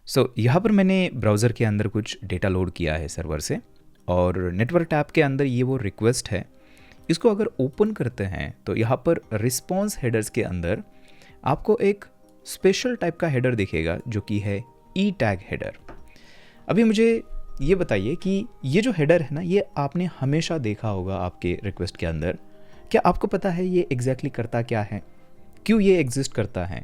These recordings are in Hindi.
यहाँ पर मैंने ब्राउज़र के अंदर कुछ डेटा लोड किया है सर्वर से, और नेटवर्क टैब के अंदर ये वो रिक्वेस्ट है। इसको अगर ओपन करते हैं तो यहाँ पर रिस्पॉन्स हेडर्स के अंदर आपको एक स्पेशल टाइप का हेडर दिखेगा जो कि है ई टैग हेडर। अभी मुझे ये बताइए कि ये जो हेडर है ना, ये आपने हमेशा देखा होगा आपके रिक्वेस्ट के अंदर। क्या आपको पता है ये एग्जैक्टली करता क्या है, क्यों ये एग्जिस्ट करता है?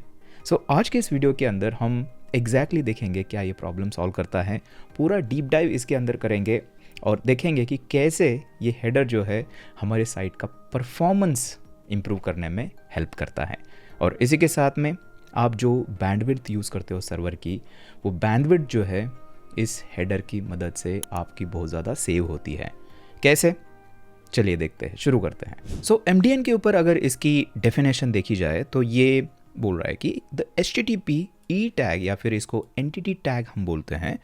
आज के इस वीडियो के अंदर हम एग्जैक्टली देखेंगे क्या ये प्रॉब्लम सॉल्व करता है। पूरा डीप डाइव इसके अंदर करेंगे और देखेंगे कि कैसे ये हेडर जो है हमारे साइट का परफॉर्मेंस इम्प्रूव करने में हेल्प करता है। और इसी के साथ में आप जो बैंडविड्थ यूज़ करते हो सर्वर की, वो बैंडविड्थ जो है इस हेडर की मदद से आपकी बहुत ज़्यादा सेव होती है। कैसे? चलिए देखते हैं, शुरू करते हैं। MDN के ऊपर अगर इसकी डेफिनेशन देखी जाए तो ये बोल रहा है कि द HTTP ई टैग, या फिर इसको एंटिटी टैग हम बोलते हैं,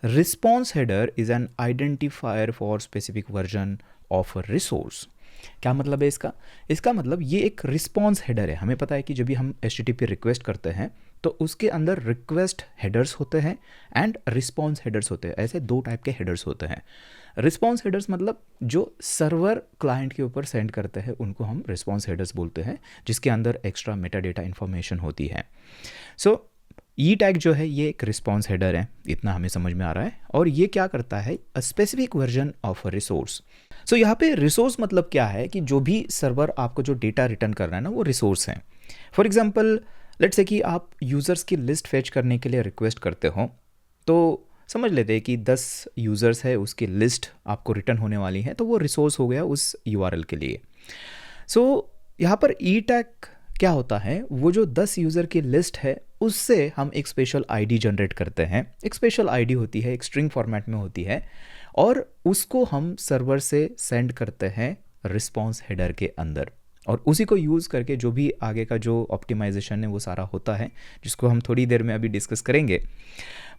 response header is an identifier for specific version of a resource. क्या मतलब है इसका? इसका मतलब ये एक रिस्पॉन्स हेडर है। हमें पता है कि जब भी हम HTTP रिक्वेस्ट करते हैं तो उसके अंदर रिक्वेस्ट हेडर्स होते हैं एंड रिस्पॉन्स हेडर्स होते हैं। ऐसे दो टाइप के हेडर्स होते हैं। रिस्पॉन्स हेडर्स मतलब जो सर्वर क्लाइंट के ऊपर सेंड करते हैं उनको हम रिस्पॉन्स हेडर्स बोलते हैं, जिसके अंदर एक्स्ट्रा मेटा डेटा इन्फॉर्मेशन होती है। ई टैग जो है ये एक रिस्पॉन्स हेडर है, इतना हमें समझ में आ रहा है। और ये क्या करता है? A specific version of a resource. यहाँ पे रिसोर्स मतलब क्या है कि जो भी सर्वर आपको जो डेटा रिटर्न कर रहा है ना, वो रिसोर्स है। फॉर एग्जाम्पल लेट्स से कि आप यूज़र्स की लिस्ट फेच करने के लिए रिक्वेस्ट करते हो, तो समझ लेते हैं कि 10 यूज़र्स है, उसकी लिस्ट आपको रिटर्न होने वाली है, तो वो रिसोर्स हो गया उस URL के लिए। यहाँ पर ई टैग क्या होता है? वो जो 10 यूज़र की लिस्ट है उससे हम एक स्पेशल आईडी जनरेट करते हैं। एक स्पेशल आईडी होती है, एक स्ट्रिंग फॉर्मेट में होती है, और उसको हम सर्वर से सेंड करते हैं रिस्पॉन्स हेडर के अंदर। और उसी को यूज़ करके जो भी आगे का जो ऑप्टिमाइजेशन है वो सारा होता है, जिसको हम थोड़ी देर में अभी डिस्कस करेंगे।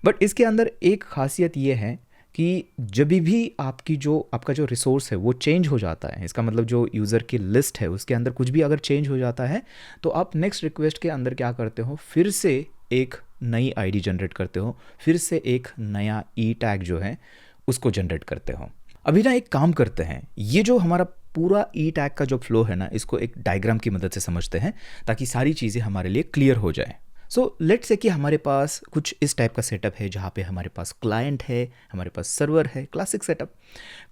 बट इसके अंदर एक खासियत ये है कि जब भी आपका जो रिसोर्स है वो चेंज हो जाता है, इसका मतलब जो यूज़र की लिस्ट है उसके अंदर कुछ भी अगर चेंज हो जाता है, तो आप नेक्स्ट रिक्वेस्ट के अंदर क्या करते हो? फिर से एक नई आईडी जनरेट करते हो, फिर से एक नया ई टैग जो है उसको जनरेट करते हो। अभी ना एक काम करते हैं, ये जो हमारा पूरा ई टैग का जो फ्लो है ना, इसको एक डायग्राम की मदद से समझते हैं ताकि सारी चीज़ें हमारे लिए क्लियर हो जाए। लेट्स से कि हमारे पास कुछ इस टाइप का सेटअप है, जहाँ पे हमारे पास क्लाइंट है, हमारे पास सर्वर है। Classic setup.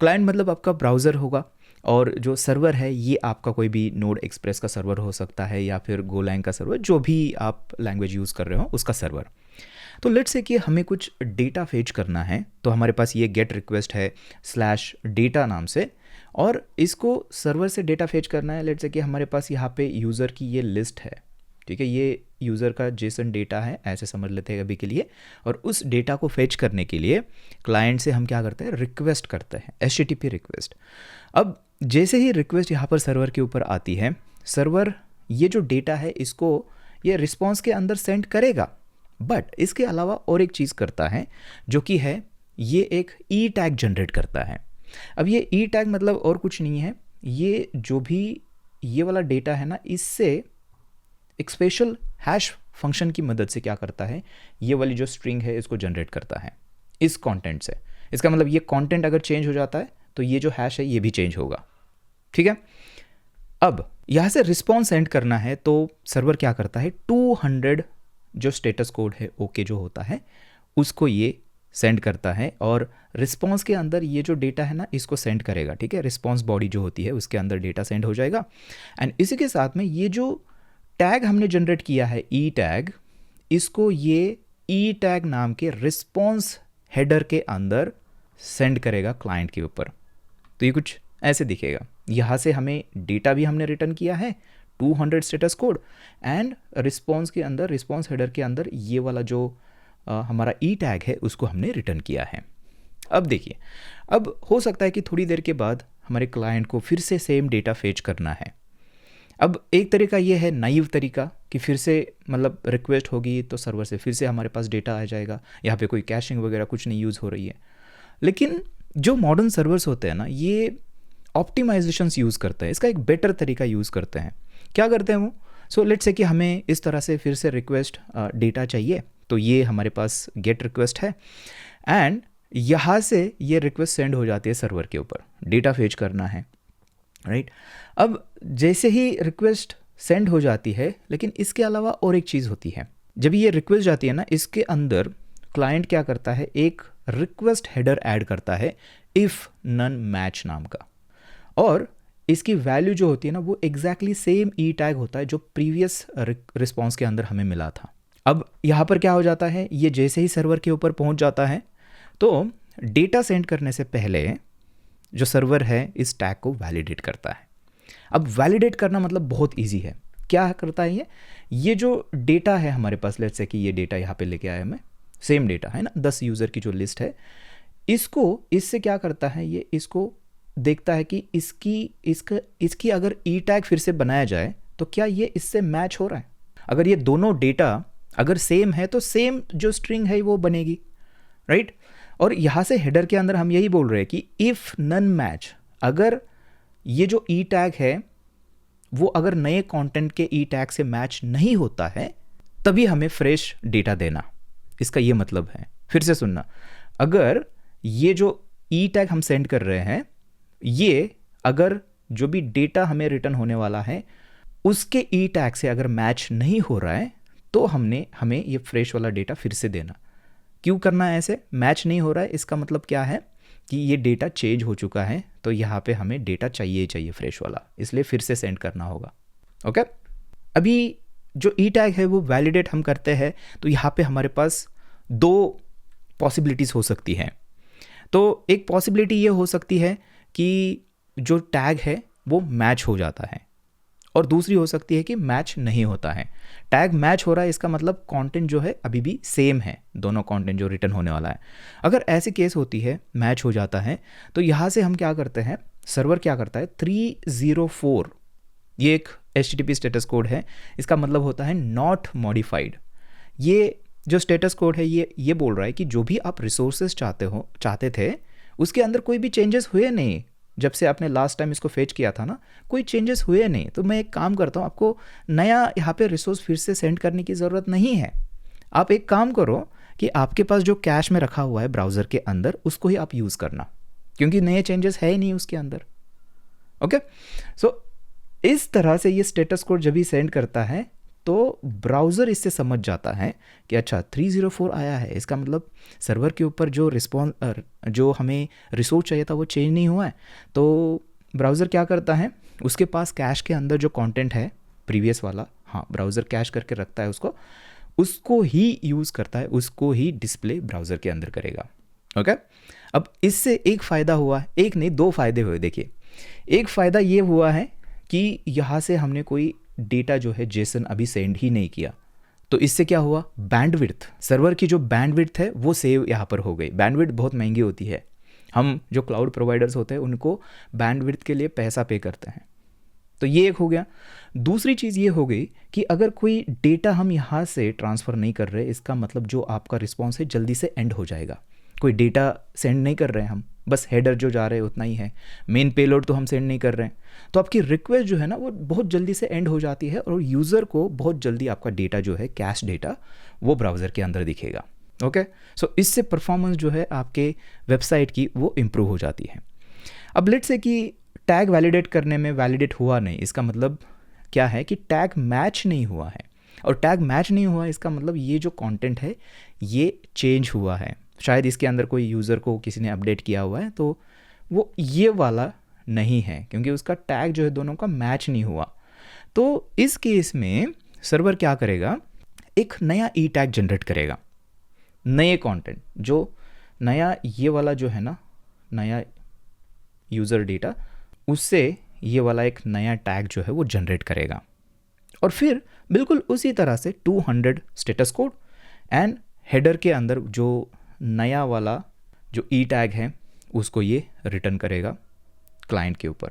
क्लाइंट मतलब आपका ब्राउज़र होगा, और जो सर्वर है ये आपका कोई भी नोड एक्सप्रेस का सर्वर हो सकता है, या फिर गोलैंग का सर्वर, जो भी आप लैंग्वेज यूज़ कर रहे हो उसका सर्वर। तो लेट्स से कि हमें कुछ डेटा फेच करना है, तो हमारे पास ये गेट रिक्वेस्ट है /data नाम से, और इसको सर्वर से डेटा फेच करना है। लेट्स से कि हमारे पास यहाँ पे यूज़र की ये लिस्ट है, ठीक है, ये यूज़र का जेसन डेटा है, ऐसे समझ लेते हैं अभी के लिए। और उस डेटा को फेच करने के लिए क्लाइंट से हम क्या करते हैं? रिक्वेस्ट करते हैं, HTTP रिक्वेस्ट। अब जैसे ही रिक्वेस्ट यहाँ पर सर्वर के ऊपर आती है, सर्वर ये जो डेटा है इसको ये रिस्पॉन्स के अंदर सेंड करेगा। बट इसके अलावा और एक चीज़ करता है, जो कि है ये एक ई टैग जनरेट करता है। अब ये ई टैग मतलब और कुछ नहीं है, ये जो भी ये वाला डेटा है ना, इससे एक स्पेशल हैश फंक्शन की मदद से क्या करता है? ये वाली जो स्ट्रिंग है इसको जनरेट करता है इस कंटेंट से। इसका मतलब ये कंटेंट अगर चेंज हो जाता है तो ये जो हैश है ये भी चेंज होगा, ठीक है। अब यहाँ से रिस्पॉन्स सेंड करना है, तो सर्वर क्या करता है? 200 जो स्टेटस कोड है ओके जो होता है उसको ये सेंड करता है, और रिस्पॉन्स के अंदर ये जो डेटा है ना इसको सेंड करेगा, ठीक है। रिस्पॉन्स बॉडी जो होती है उसके अंदर डेटा सेंड हो जाएगा। एंड इसी के साथ में ये जो टैग हमने जनरेट किया है ई टैग, इसको ये ई टैग नाम के रिस्पॉन्स हेडर के अंदर सेंड करेगा क्लाइंट के ऊपर। तो ये कुछ ऐसे दिखेगा। यहाँ से हमें डेटा भी हमने रिटर्न किया है 200 स्टेटस कोड, एंड रिस्पॉन्स के अंदर, रिस्पॉन्स हेडर के अंदर ये वाला जो हमारा ई टैग है उसको हमने रिटर्न किया है। अब देखिए, अब हो सकता है कि थोड़ी देर के बाद हमारे क्लाइंट को फिर से सेम डेटा फेच करना है। अब एक तरीका ये है नाइव तरीका कि फिर से मतलब रिक्वेस्ट होगी तो सर्वर से फिर से हमारे पास डेटा आ जाएगा, यहाँ पे कोई कैशिंग वगैरह कुछ नहीं यूज़ हो रही है। लेकिन जो मॉडर्न सर्वर्स होते हैं ना, ये ऑप्टिमाइजेशंस यूज़ करते हैं, इसका एक बेटर तरीका यूज़ करते हैं। क्या करते हैं वो? लेट्स से कि हमें इस तरह से फिर से रिक्वेस्ट डेटा चाहिए, तो ये हमारे पास गेट रिक्वेस्ट है एंड यहाँ से ये रिक्वेस्ट सेंड हो जाती है सर्वर के ऊपर, डेटा फेच करना है, राइट। अब जैसे ही रिक्वेस्ट सेंड हो जाती है, लेकिन इसके अलावा और एक चीज़ होती है, जब ये रिक्वेस्ट जाती है ना, इसके अंदर क्लाइंट क्या करता है, एक रिक्वेस्ट हेडर ऐड करता है इफ़ नन मैच नाम का, और इसकी वैल्यू जो होती है ना वो एग्जैक्टली सेम ई टैग होता है जो प्रीवियस रिस्पॉन्स के अंदर हमें मिला था। अब यहाँ पर क्या हो जाता है, ये जैसे ही सर्वर के ऊपर पहुँच जाता है तो डेटा सेंड करने से पहले जो सर्वर है इस टैग को वैलिडेट करता है। अब वैलिडेट करना मतलब बहुत इजी है। क्या करता है ये जो डेटा है हमारे पास, लेट्स से कि ये डेटा यहाँ पे लेके आया मैं, सेम डेटा है ना, 10 यूज़र की जो लिस्ट है, इससे क्या करता है, ये इसको देखता है कि इसकी अगर ई टैग फिर से बनाया जाए तो क्या ये इससे मैच हो रहा है। अगर ये दोनों डेटा अगर सेम है तो सेम जो स्ट्रिंग है वो बनेगी, राइट। और यहाँ से हेडर के अंदर हम यही बोल रहे हैं कि इफ़ नन मैच, अगर ये जो ई टैग है वो अगर नए कंटेंट के ई टैग से मैच नहीं होता है तभी हमें फ्रेश डेटा देना, इसका ये मतलब है। फिर से सुनना, अगर ये जो ई टैग हम सेंड कर रहे हैं, ये अगर जो भी डेटा हमें रिटर्न होने वाला है उसके ई टैग से अगर मैच नहीं हो रहा है तो हमें ये फ्रेश वाला डेटा फिर से देना। क्यों करना है ऐसे, मैच नहीं हो रहा है इसका मतलब क्या है कि ये डेटा चेंज हो चुका है, तो यहाँ पे हमें डेटा चाहिए फ्रेश वाला, इसलिए फिर से सेंड करना होगा। ओके, अभी जो ई टैग है वो वैलिडेट हम करते हैं, तो यहाँ पे हमारे पास 2 पॉसिबिलिटीज़ हो सकती हैं। तो एक पॉसिबिलिटी ये हो सकती है कि जो टैग है वो मैच हो जाता है, और दूसरी हो सकती है कि मैच नहीं होता है। टैग मैच हो रहा है इसका मतलब कंटेंट जो है अभी भी सेम है, दोनों कंटेंट जो रिटर्न होने वाला है। अगर ऐसी केस होती है, मैच हो जाता है, तो यहाँ से हम क्या करते हैं, सर्वर क्या करता है, 304, ये एक HTTP स्टेटस कोड है, इसका मतलब होता है नॉट मॉडिफाइड। ये जो स्टेटस कोड है ये बोल रहा है कि जो भी आप रिसोर्सेज चाहते थे उसके अंदर कोई भी चेंजेस हुए नहीं, जब से आपने लास्ट टाइम इसको फेच किया था ना, कोई चेंजेस हुए नहीं, तो मैं एक काम करता हूँ, आपको नया यहाँ पे रिसोर्स फिर से सेंड करने की ज़रूरत नहीं है। आप एक काम करो कि आपके पास जो कैश में रखा हुआ है ब्राउज़र के अंदर उसको ही आप यूज़ करना, क्योंकि नए चेंजेस है ही नहीं उसके अंदर। ओके, सो इस तरह से ये स्टेटस कोड जब भी सेंड करता है तो ब्राउज़र इससे समझ जाता है कि अच्छा 304 आया है, इसका मतलब सर्वर के ऊपर जो हमें रिसोर्स चाहिए था वो चेंज नहीं हुआ है। तो ब्राउज़र क्या करता है, उसके पास कैश के अंदर जो कंटेंट है प्रीवियस वाला, हाँ, ब्राउज़र कैश करके रखता है उसको ही यूज़ करता है, उसको ही डिस्प्ले ब्राउज़र के अंदर करेगा। ओके, अब इससे एक फ़ायदा हुआ है, एक नहीं 2 फ़ायदे हुए। देखिए, एक फ़ायदा ये हुआ है कि यहाँ से हमने कोई डेटा जो है जेसन अभी सेंड ही नहीं किया, तो इससे क्या हुआ, बैंडविड्थ, सर्वर की जो बैंडविड्थ है वो सेव यहाँ पर हो गई। बैंडविड्थ बहुत महंगी होती है, हम जो क्लाउड प्रोवाइडर्स होते हैं उनको बैंडविड्थ के लिए पैसा पे करते हैं, तो ये एक हो गया। दूसरी चीज़ ये हो गई कि अगर कोई डेटा हम यहाँ से ट्रांसफ़र नहीं कर रहे, इसका मतलब जो आपका रिस्पॉन्स है जल्दी से एंड हो जाएगा। कोई डेटा सेंड नहीं कर रहे हैं हम, बस हेडर जो जा रहे हैं उतना ही है, मेन पेलोड तो हम सेंड नहीं कर रहे हैं, तो आपकी रिक्वेस्ट जो है ना वो बहुत जल्दी से एंड हो जाती है और यूज़र को बहुत जल्दी आपका डेटा जो है, कैश डेटा, वो ब्राउज़र के अंदर दिखेगा। ओके, सो इससे परफॉर्मेंस जो है आपके वेबसाइट की वो इम्प्रूव हो जाती है। अब लेट्स से कि टैग वैलिडेट करने में वैलिडेट हुआ नहीं, इसका मतलब क्या है कि टैग मैच नहीं हुआ है, और टैग मैच नहीं हुआ इसका मतलब ये जो कंटेंट है ये चेंज हुआ है, शायद इसके अंदर कोई यूज़र को किसी ने अपडेट किया हुआ है, तो वो ये वाला नहीं है क्योंकि उसका टैग जो है दोनों का मैच नहीं हुआ। तो इस केस में सर्वर क्या करेगा, एक नया ई टैग जनरेट करेगा, नए कंटेंट, जो नया ये वाला जो है ना, नया यूज़र डेटा, उससे ये वाला एक नया टैग जो है वो जनरेट करेगा, और फिर बिल्कुल उसी तरह से 200 स्टेटस कोड एंड हेडर के अंदर जो नया वाला जो ई टैग है उसको ये रिटर्न करेगा क्लाइंट के ऊपर,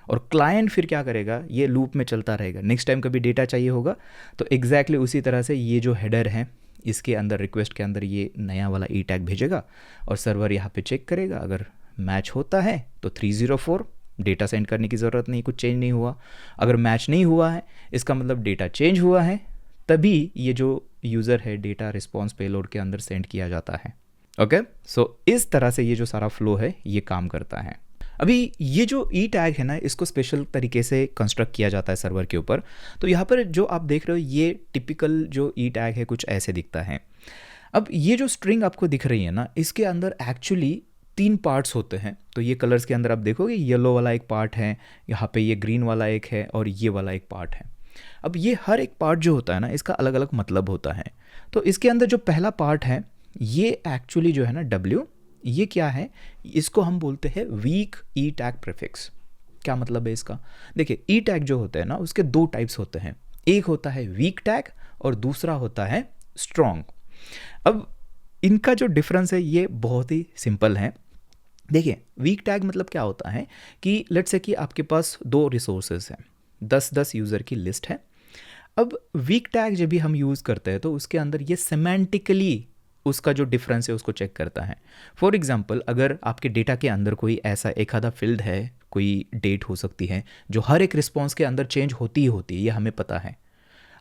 और क्लाइंट फिर क्या करेगा, ये लूप में चलता रहेगा। नेक्स्ट टाइम कभी डेटा चाहिए होगा तो एग्जैक्टली उसी तरह से ये जो हेडर है इसके अंदर, रिक्वेस्ट के अंदर ये नया वाला ई टैग भेजेगा, और सर्वर यहाँ पे चेक करेगा, अगर मैच होता है तो 304, डेटा सेंड करने की ज़रूरत नहीं, कुछ चेंज नहीं हुआ। अगर मैच नहीं हुआ है इसका मतलब डेटा चेंज हुआ है, तभी ये जो यूज़र है डेटा रिस्पॉन्स पेलोड के अंदर सेंड किया जाता है। ओके, सो इस तरह से ये जो सारा फ्लो है ये काम करता है। अभी ये जो ई टैग है ना, इसको स्पेशल तरीके से कंस्ट्रक्ट किया जाता है सर्वर के ऊपर। तो यहाँ पर जो आप देख रहे हो ये टिपिकल जो ई टैग है कुछ ऐसे दिखता है। अब ये जो स्ट्रिंग आपको दिख रही है ना, इसके अंदर एक्चुअली 3 पार्ट्स होते हैं। तो ये कलर्स के अंदर आप देखोगे येलो वाला एक पार्ट है, यहाँ पे ये ग्रीन वाला एक है और ये वाला एक पार्ट है। अब ये हर एक पार्ट जो होता है ना, इसका अलग अलग मतलब होता है। तो इसके अंदर जो पहला पार्ट है ये एक्चुअली जो है ना W, ये क्या है, इसको हम बोलते हैं वीक ई टैग प्रीफिक्स। क्या मतलब है इसका? देखिए ई टैग जो होते हैं ना उसके 2 टाइप्स होते हैं, एक होता है वीक टैग और दूसरा होता है स्ट्रॉन्ग। अब इनका जो डिफरेंस है ये बहुत ही सिंपल है। देखिए वीक टैग मतलब क्या होता है कि लेट्स से कि आपके पास 2 रिसोर्सेज हैं, 10-10 यूज़र की लिस्ट है। अब वीक टैग जब भी हम यूज़ करते हैं तो उसके अंदर ये सेमेंटिकली उसका जो डिफरेंस है उसको चेक करता है। फॉर एग्जांपल अगर आपके डेटा के अंदर कोई ऐसा एक आधा फील्ड है, कोई डेट हो सकती है जो हर एक रिस्पॉन्स के अंदर चेंज होती ही होती है, ये हमें पता है।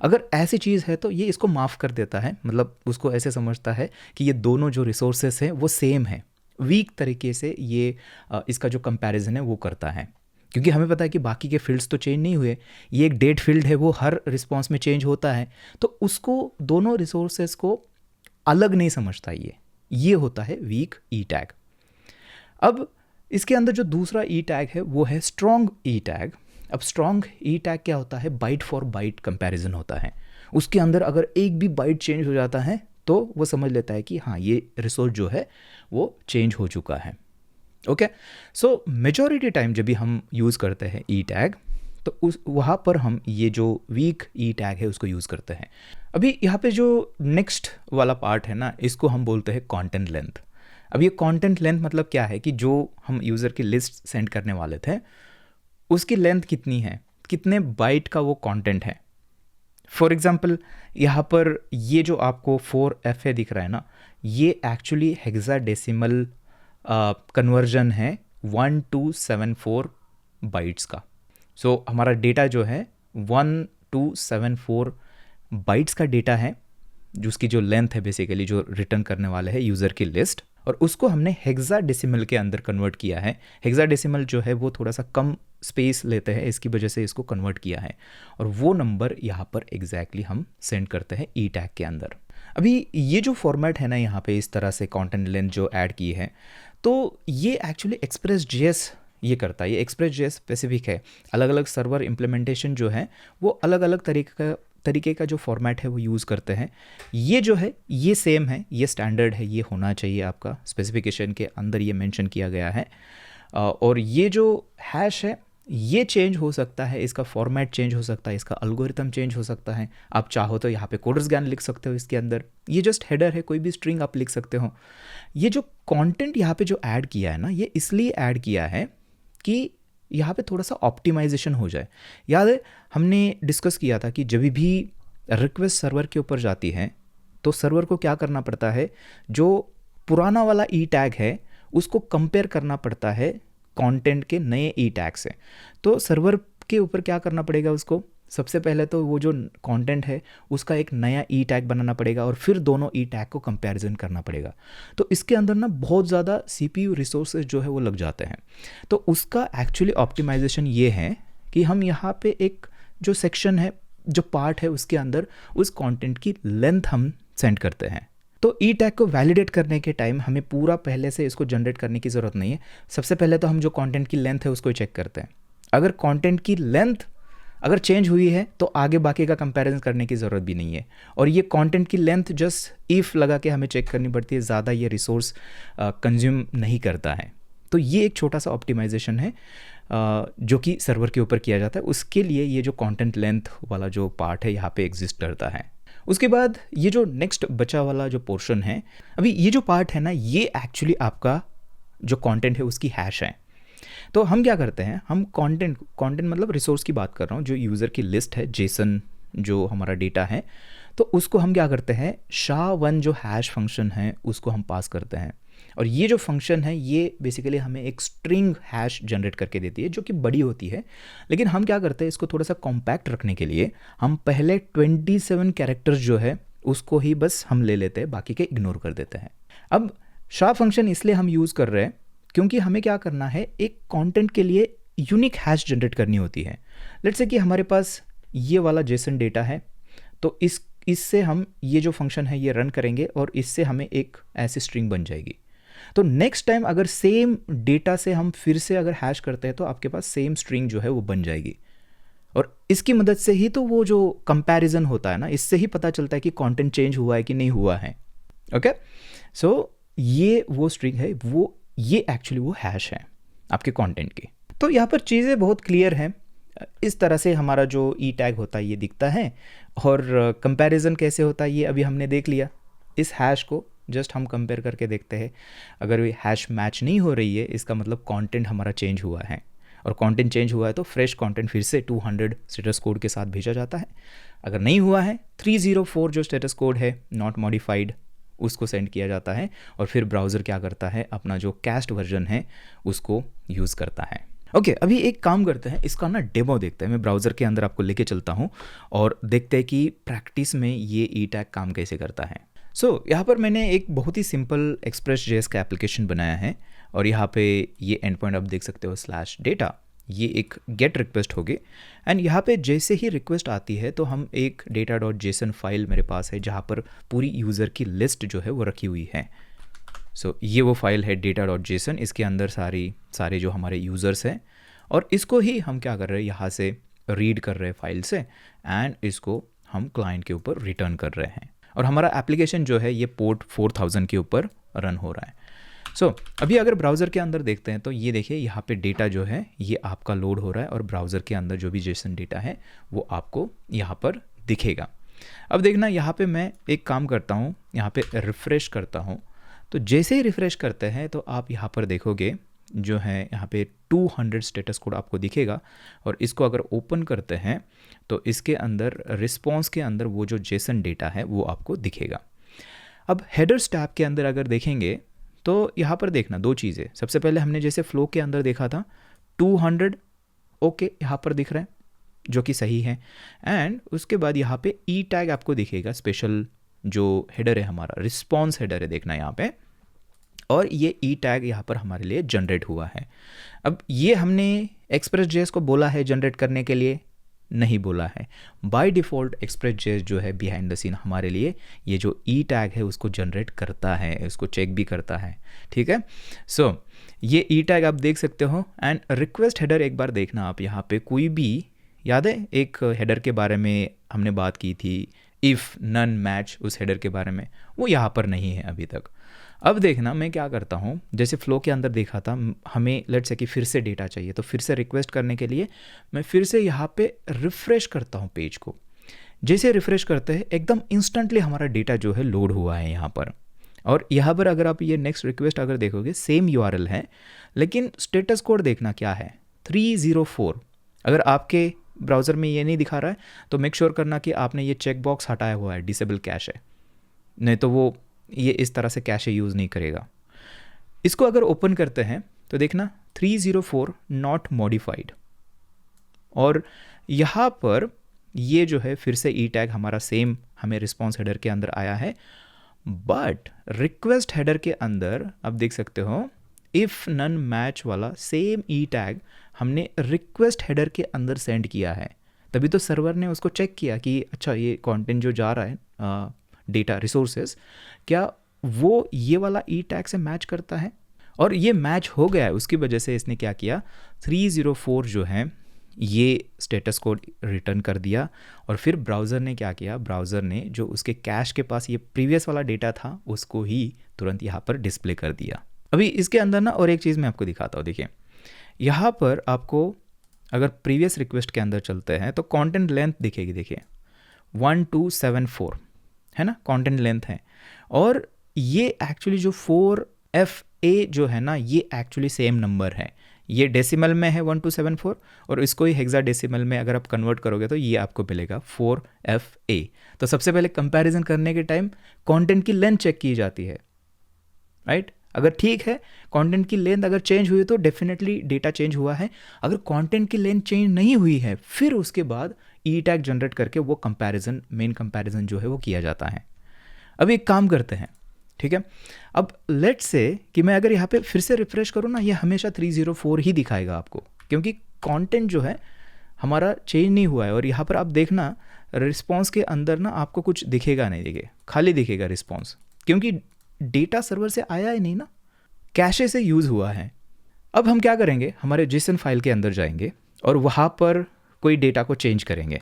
अगर ऐसी चीज़ है तो ये इसको माफ़ कर देता है, मतलब उसको ऐसे समझता है कि ये दोनों जो रिसोर्सेस हैं वो सेम है। वीक तरीके से ये इसका जो कंपैरिजन है वो करता है, क्योंकि हमें पता है कि बाकी के फील्ड्स तो चेंज नहीं हुए, ये एक डेट फील्ड है वो हर रिस्पॉन्स में चेंज होता है, तो उसको दोनों रिसोर्सेस को अलग नहीं समझता ये होता है वीक ई टैग। अब इसके अंदर जो दूसरा ई टैग है वो है स्ट्रॉन्ग ई टैग। अब स्ट्रॉन्ग ई टैग क्या होता है, बाइट फॉर बाइट कंपैरिजन होता है। उसके अंदर अगर एक भी बाइट चेंज हो जाता है तो वो समझ लेता है कि हाँ ये रिसोर्स जो है वो चेंज हो चुका है। ओके, सो मेजॉरिटी टाइम जब भी हम यूज़ करते हैं ई टैग तो उस वहाँ पर हम ये जो वीक ई टैग है उसको यूज़ करते हैं। अभी यहाँ पे जो नेक्स्ट वाला पार्ट है ना, इसको हम बोलते हैं कंटेंट लेंथ। अब ये कंटेंट लेंथ मतलब क्या है कि जो हम यूज़र की लिस्ट सेंड करने वाले थे उसकी लेंथ कितनी है, कितने बाइट का वो कंटेंट है। फॉर एग्जांपल यहाँ पर ये जो आपको 4FA दिख रहा है ना, ये एक्चुअली हेक्साडेसिमल कन्वर्जन है 1274 बाइट्स का। सो हमारा डेटा जो है 1274 बाइट्स का डेटा है, जिसकी जो लेंथ है बेसिकली जो रिटर्न करने वाले है यूज़र की लिस्ट, और उसको हमने हेक्साडेसिमल के अंदर कन्वर्ट किया है। हेक्साडेसिमल जो है वो थोड़ा सा कम स्पेस लेते हैं, इसकी वजह से इसको कन्वर्ट किया है, और वो नंबर यहाँ पर एग्जैक्टली हम सेंड करते हैं ई टैग के अंदर। अभी ये जो फॉर्मेट है ना यहाँ पे इस तरह से कंटेंट लेंथ जो ऐड की है, तो ये एक्चुअली Express.js ये करता है। ये Express.js स्पेसिफिक है। अलग अलग सर्वर इम्प्लीमेंटेशन जो है वो अलग अलग तरीके का जो फॉर्मेट है वो यूज़ करते हैं। ये जो है ये सेम है, ये स्टैंडर्ड है, ये होना चाहिए आपका स्पेसिफिकेशन के अंदर, ये मेंशन किया गया है। और ये जो हैश है ये चेंज हो सकता है, इसका फॉर्मेट चेंज हो सकता है, इसका एल्गोरिथम चेंज हो सकता है। आप चाहो तो यहाँ पे कोडर्स ज्ञान लिख सकते हो इसके अंदर, ये जस्ट हेडर है, कोई भी स्ट्रिंग आप लिख सकते हो। ये जो कंटेंट यहाँ पे जो ऐड किया है ना, ये इसलिए ऐड किया है कि यहाँ पे थोड़ा सा ऑप्टिमाइजेशन हो जाए। याद है हमने डिस्कस किया था कि जब भी रिक्वेस्ट सर्वर के ऊपर जाती है तो सर्वर को क्या करना पड़ता है, जो पुराना वाला ई टैग है उसको कंपेयर करना पड़ता है कंटेंट के नए ई टैग से। तो सर्वर के ऊपर क्या करना पड़ेगा उसको, सबसे पहले तो वो जो कंटेंट है उसका एक नया ई टैग बनाना पड़ेगा और फिर दोनों ई टैग को कंपैरिजन करना पड़ेगा। तो इसके अंदर ना बहुत ज़्यादा CPU रिसोर्सेज जो है वो लग जाते हैं। तो उसका एक्चुअली ऑप्टिमाइजेशन ये है कि हम यहाँ पे एक जो सेक्शन है, जो पार्ट है, उसके अंदर उस कंटेंट की लेंथ हम सेंड करते हैं। तो ई टैग को वैलिडेट करने के टाइम हमें पूरा पहले से इसको जनरेट करने की ज़रूरत नहीं है। सबसे पहले तो हम जो कंटेंट की लेंथ है उसको चेक करते हैं। अगर कंटेंट की लेंथ अगर चेंज हुई है तो आगे बाकी का कंपैरिजन करने की ज़रूरत भी नहीं है। और ये कंटेंट की लेंथ जस्ट इफ़ लगा के हमें चेक करनी पड़ती है, ज़्यादा ये रिसोर्स कंज्यूम नहीं करता है। तो ये एक छोटा सा ऑप्टिमाइजेशन है जो कि सर्वर के ऊपर किया जाता है। उसके लिए ये जो कंटेंट लेंथ वाला जो पार्ट है यहाँ पे एग्जिस्ट करता है। उसके बाद ये जो नेक्स्ट बचा वाला जो पोर्शन है, अभी ये जो पार्ट है ना, ये एक्चुअली आपका जो कंटेंट है उसकी हैश है। तो हम क्या करते हैं, हम कंटेंट मतलब रिसोर्स की बात कर रहा हूँ, जो यूज़र की लिस्ट है, जेसन जो हमारा डेटा है, तो उसको हम क्या करते हैं, SHA-1 जो हैश फंक्शन है उसको हम पास करते हैं। और ये जो फंक्शन है ये बेसिकली हमें एक स्ट्रिंग हैश जनरेट करके देती है जो कि बड़ी होती है। लेकिन हम क्या करते हैं, इसको थोड़ा सा कॉम्पैक्ट रखने के लिए हम पहले 27 कैरेक्टर्स जो है उसको ही बस हम ले लेते हैं, बाकी के इग्नोर कर देते हैं। अब SHA फंक्शन इसलिए हम यूज़ कर रहे हैं क्योंकि हमें क्या करना है, एक कंटेंट के लिए यूनिक हैश जनरेट करनी होती है। लेट्स से कि हमारे पास ये वाला जेसन डेटा है, तो इससे हम ये जो फंक्शन है ये रन करेंगे और इससे हमें एक ऐसी स्ट्रिंग बन जाएगी। तो नेक्स्ट टाइम अगर सेम डेटा से हम फिर से अगर हैश करते हैं तो आपके पास सेम स्ट्रिंग जो है वो बन जाएगी। और इसकी मदद से ही तो वो जो कंपैरिजन होता है ना, इससे ही पता चलता है कि कंटेंट चेंज हुआ है कि नहीं हुआ है। ओके, सो ये वो स्ट्रिंग है, वो ये एक्चुअली वो हैश है आपके कंटेंट की। तो यहाँ पर चीज़ें बहुत क्लियर हैं। इस तरह से हमारा जो ई टैग होता है ये दिखता है, और कंपैरिजन कैसे होता है ये अभी हमने देख लिया। इस हैश को जस्ट हम कंपेयर करके देखते हैं, अगर ये हैश मैच नहीं हो रही है इसका मतलब कंटेंट हमारा चेंज हुआ है, और कंटेंट चेंज हुआ है तो फ्रेश कंटेंट फिर से 200 स्टेटस कोड के साथ भेजा जाता है। अगर नहीं हुआ है 304 जो स्टेटस कोड है नॉट मॉडिफाइड उसको सेंड किया जाता है, और फिर ब्राउज़र क्या करता है, अपना जो कैस्ट वर्जन है उसको यूज़ करता है। ओके, अभी एक काम करते हैं, इसका ना डेमो देखते हैं। मैं ब्राउज़र के अंदर आपको लेके चलता हूँ और देखते हैं कि प्रैक्टिस में ये ई टैग काम कैसे करता है। यहाँ पर मैंने एक बहुत ही सिंपल एक्सप्रेस.js का एप्लीकेशन बनाया है, और यहाँ पे ये एंड पॉइंट आप देख सकते हो /data, ये एक गेट रिक्वेस्ट होगी। एंड यहाँ पे जैसे ही रिक्वेस्ट आती है तो हम एक data.json फाइल मेरे पास है जहाँ पर पूरी यूज़र की लिस्ट जो है वो रखी हुई है। ये वो फाइल है data.json, इसके अंदर सारे जो हमारे यूज़र्स हैं, और इसको ही हम क्या कर रहे हैं, यहाँ से रीड कर रहे हैं फाइल से, एंड इसको हम क्लाइंट के ऊपर रिटर्न कर रहे हैं। और हमारा एप्लीकेशन जो है ये पोर्ट 4000 के ऊपर रन हो रहा है। अभी अगर ब्राउज़र के अंदर देखते हैं तो ये देखिए यहाँ पे डेटा जो है ये आपका लोड हो रहा है, और ब्राउज़र के अंदर जो भी जेसन डेटा है वो आपको यहाँ पर दिखेगा। अब देखना, यहाँ पे मैं एक काम करता हूँ, यहाँ पे रिफ़्रेश करता हूँ। तो जैसे ही रिफ़्रेश करते हैं तो आप यहाँ पर देखोगे जो है यहाँ पे 200 स्टेटस कोड आपको दिखेगा, और इसको अगर ओपन करते हैं तो इसके अंदर रिस्पॉन्स के अंदर वो जो जेसन डेटा है वो आपको दिखेगा। अब हेडर्स टैब के अंदर अगर देखेंगे तो यहाँ पर देखना दो चीज़ें। सबसे पहले हमने जैसे फ्लो के अंदर देखा था 200 ओके यहाँ पर दिख रहा है जो कि सही है, एंड उसके बाद यहाँ पे ई टैग आपको दिखेगा, स्पेशल जो हेडर है हमारा रिस्पॉन्स हेडर है, देखना यहाँ पे, और ये ई टैग यहाँ पर हमारे लिए जनरेट हुआ है। अब ये हमने एक्सप्रेस.js को बोला है जनरेट करने के लिए, नहीं बोला है। बाय डिफ़ॉल्ट एक्सप्रेस.js जो है बिहाइंड द सीन हमारे लिए ये जो ई टैग है उसको जनरेट करता है, उसको चेक भी करता है, ठीक है। ये ई टैग आप देख सकते हो। एंड रिक्वेस्ट हेडर एक बार देखना आप, यहाँ पे कोई भी याद है एक हेडर के बारे में हमने बात की थी, इफ़ नन मैच, उस हेडर के बारे में, वो यहाँ पर नहीं है अभी तक। अब देखना मैं क्या करता हूँ, जैसे फ्लो के अंदर देखा था हमें लेट्स से कि फिर से डेटा चाहिए, तो फिर से रिक्वेस्ट करने के लिए मैं फिर से यहाँ पे रिफ़्रेश करता हूँ पेज को। जैसे रिफ़्रेश करते हैं एकदम इंस्टेंटली हमारा डेटा जो है लोड हुआ है यहाँ पर। और यहाँ पर अगर आप ये नेक्स्ट रिक्वेस्ट अगर देखोगे सेम URL है, लेकिन स्टेटस कोड देखना क्या है 304। अगर आपके ब्राउज़र में ये नहीं दिखा रहा है तो मेक श्योर करना कि आपने ये चेक बॉक्स हटाया हुआ है, डिसेबल कैश है, नहीं तो वो ये इस तरह से कैशे यूज़ नहीं करेगा। इसको अगर ओपन करते हैं तो देखना 304 नॉट मॉडिफाइड, और यहाँ पर ये जो है फिर से ई टैग हमारा सेम हमें रिस्पॉन्स हेडर के अंदर आया है, बट रिक्वेस्ट हेडर के अंदर आप देख सकते हो इफ़ नन मैच वाला सेम ई टैग हमने रिक्वेस्ट हेडर के अंदर सेंड किया है। तभी तो सर्वर ने उसको चेक किया कि अच्छा ये कंटेंट जो जा रहा है डेटा रिसोर्सेज, क्या वो ये वाला ई टैग से मैच करता है, और ये मैच हो गया है। उसकी वजह से इसने क्या किया, 304 जो है ये स्टेटस कोड रिटर्न कर दिया, और फिर ब्राउज़र ने क्या किया, ब्राउज़र ने जो उसके कैश के पास ये प्रीवियस वाला डेटा था उसको ही तुरंत यहाँ पर डिस्प्ले कर दिया। अभी इसके अंदर ना और एक चीज़ मैं आपको दिखाता हूँ, देखिए यहाँ पर आपको अगर प्रीवियस रिक्वेस्ट के अंदर चलते हैं तो कंटेंट लेंथ दिखेगी, देखिए 1274 है ना, कंटेंट लेंथ है, और ये एक्चुअली जो 4FA जो है ना ये एक्चुअली सेम नंबर है, ये डेसिमल में है 1274, और इसको ही हेक्साडेसिमल में अगर आप कन्वर्ट करोगे तो ये आपको मिलेगा 4FA। तो सबसे पहले कंपैरिजन करने के टाइम कंटेंट की लेंथ चेक की जाती है, राइट। अगर ठीक है, कंटेंट की लेंथ अगर चेंज हुई तो डेफिनेटली डेटा चेंज हुआ है। अगर कंटेंट की लेंथ चेंज नहीं हुई है, फिर उसके बाद ई टैग जनरेट करके वो कंपैरिजन, मेन कंपैरिजन जो है वो किया जाता है। अब एक काम करते हैं, ठीक है। अब लेट्स से कि मैं अगर यहाँ पे फिर से रिफ्रेश करूँ ना, ये हमेशा 304 ही दिखाएगा आपको, क्योंकि कंटेंट जो है हमारा चेंज नहीं हुआ है। और यहाँ पर आप देखना रिस्पॉन्स के अंदर ना आपको कुछ दिखेगा नहीं, देखिए खाली दिखेगा रिस्पॉन्स, क्योंकि डेटा सर्वर से आया ही नहीं ना, कैशे से यूज़ हुआ है। अब हम क्या करेंगे, हमारे जेसन फाइल के अंदर जाएंगे और वहाँ पर कोई डेटा को चेंज करेंगे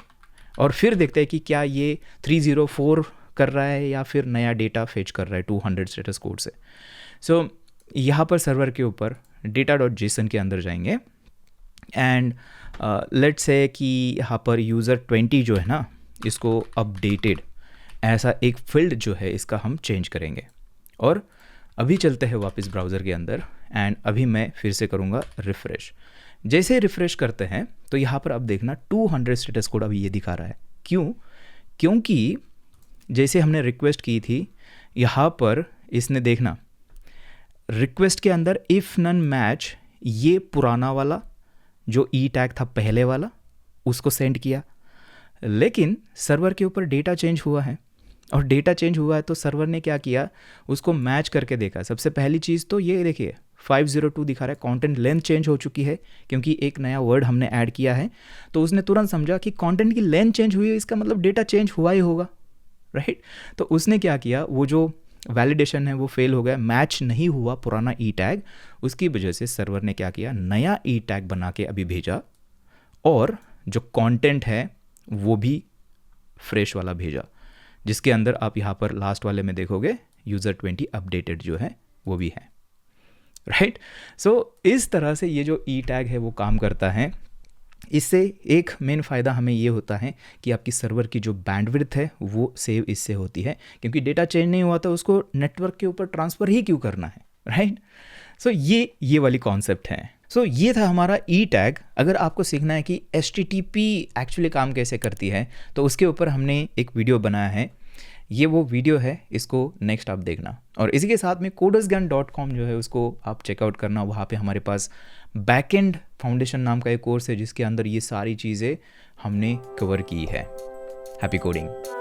और फिर देखते हैं कि क्या ये 304 कर रहा है या फिर नया डेटा फेच कर रहा है 200 स्टेटस कोड से। सो यहाँ पर सर्वर के ऊपर data.json के अंदर जाएंगे एंड लेट्स से कि यहाँ पर यूज़र 20 जो है ना, इसको अपडेटेड ऐसा एक फील्ड जो है इसका हम चेंज करेंगे। और अभी चलते हैं वापस ब्राउज़र के अंदर एंड अभी मैं फिर से करूँगा रिफ़्रेश। जैसे रिफ़्रेश करते हैं तो यहाँ पर अब देखना 200 स्टेटस कोड अभी ये दिखा रहा है। क्यों? क्योंकि जैसे हमने रिक्वेस्ट की थी, यहाँ पर इसने देखना रिक्वेस्ट के अंदर इफ़ नन मैच, ये पुराना वाला जो ई टैग था पहले वाला, उसको सेंड किया। लेकिन सर्वर के ऊपर डेटा चेंज हुआ है, और डेटा चेंज हुआ है तो सर्वर ने क्या किया, उसको मैच करके देखा। सबसे पहली चीज़ तो ये देखिए 502 दिखा रहा है, कंटेंट लेंथ चेंज हो चुकी है क्योंकि एक नया वर्ड हमने ऐड किया है। तो उसने तुरंत समझा कि कंटेंट की लेंथ चेंज हुई है, इसका मतलब डेटा चेंज हुआ ही होगा, राइट। तो उसने क्या किया, वो जो वैलिडेशन है वो फेल हो गया, मैच नहीं हुआ पुराना ई टैग। उसकी वजह से सर्वर ने क्या किया, नया ई टैग बना के अभी भेजा, और जो कंटेंट है वो भी फ्रेश वाला भेजा, जिसके अंदर आप यहाँ पर लास्ट वाले में देखोगे यूज़र 20 अपडेटेड जो है वो भी है, राइट। सो इस तरह से ये जो ई टैग है वो काम करता है। इससे एक मेन फ़ायदा हमें ये होता है कि आपकी सर्वर की जो बैंडविड्थ है वो सेव इससे होती है, क्योंकि डेटा चेंज नहीं हुआ तो उसको नेटवर्क के ऊपर ट्रांसफ़र ही क्यों करना है, राइट। सो ये वाली कॉन्सेप्ट है। सो ये था हमारा ई टैग। अगर आपको सीखना है कि HTTP एक्चुअली काम कैसे करती है तो उसके ऊपर हमने एक वीडियो बनाया है, ये वो वीडियो है, इसको नेक्स्ट आप देखना। और इसी के साथ में codersgyan.com जो है उसको आप चेकआउट करना। वहाँ पे हमारे पास बैकएंड फाउंडेशन नाम का एक कोर्स है जिसके अंदर ये सारी चीज़ें हमने कवर की है। Happy coding.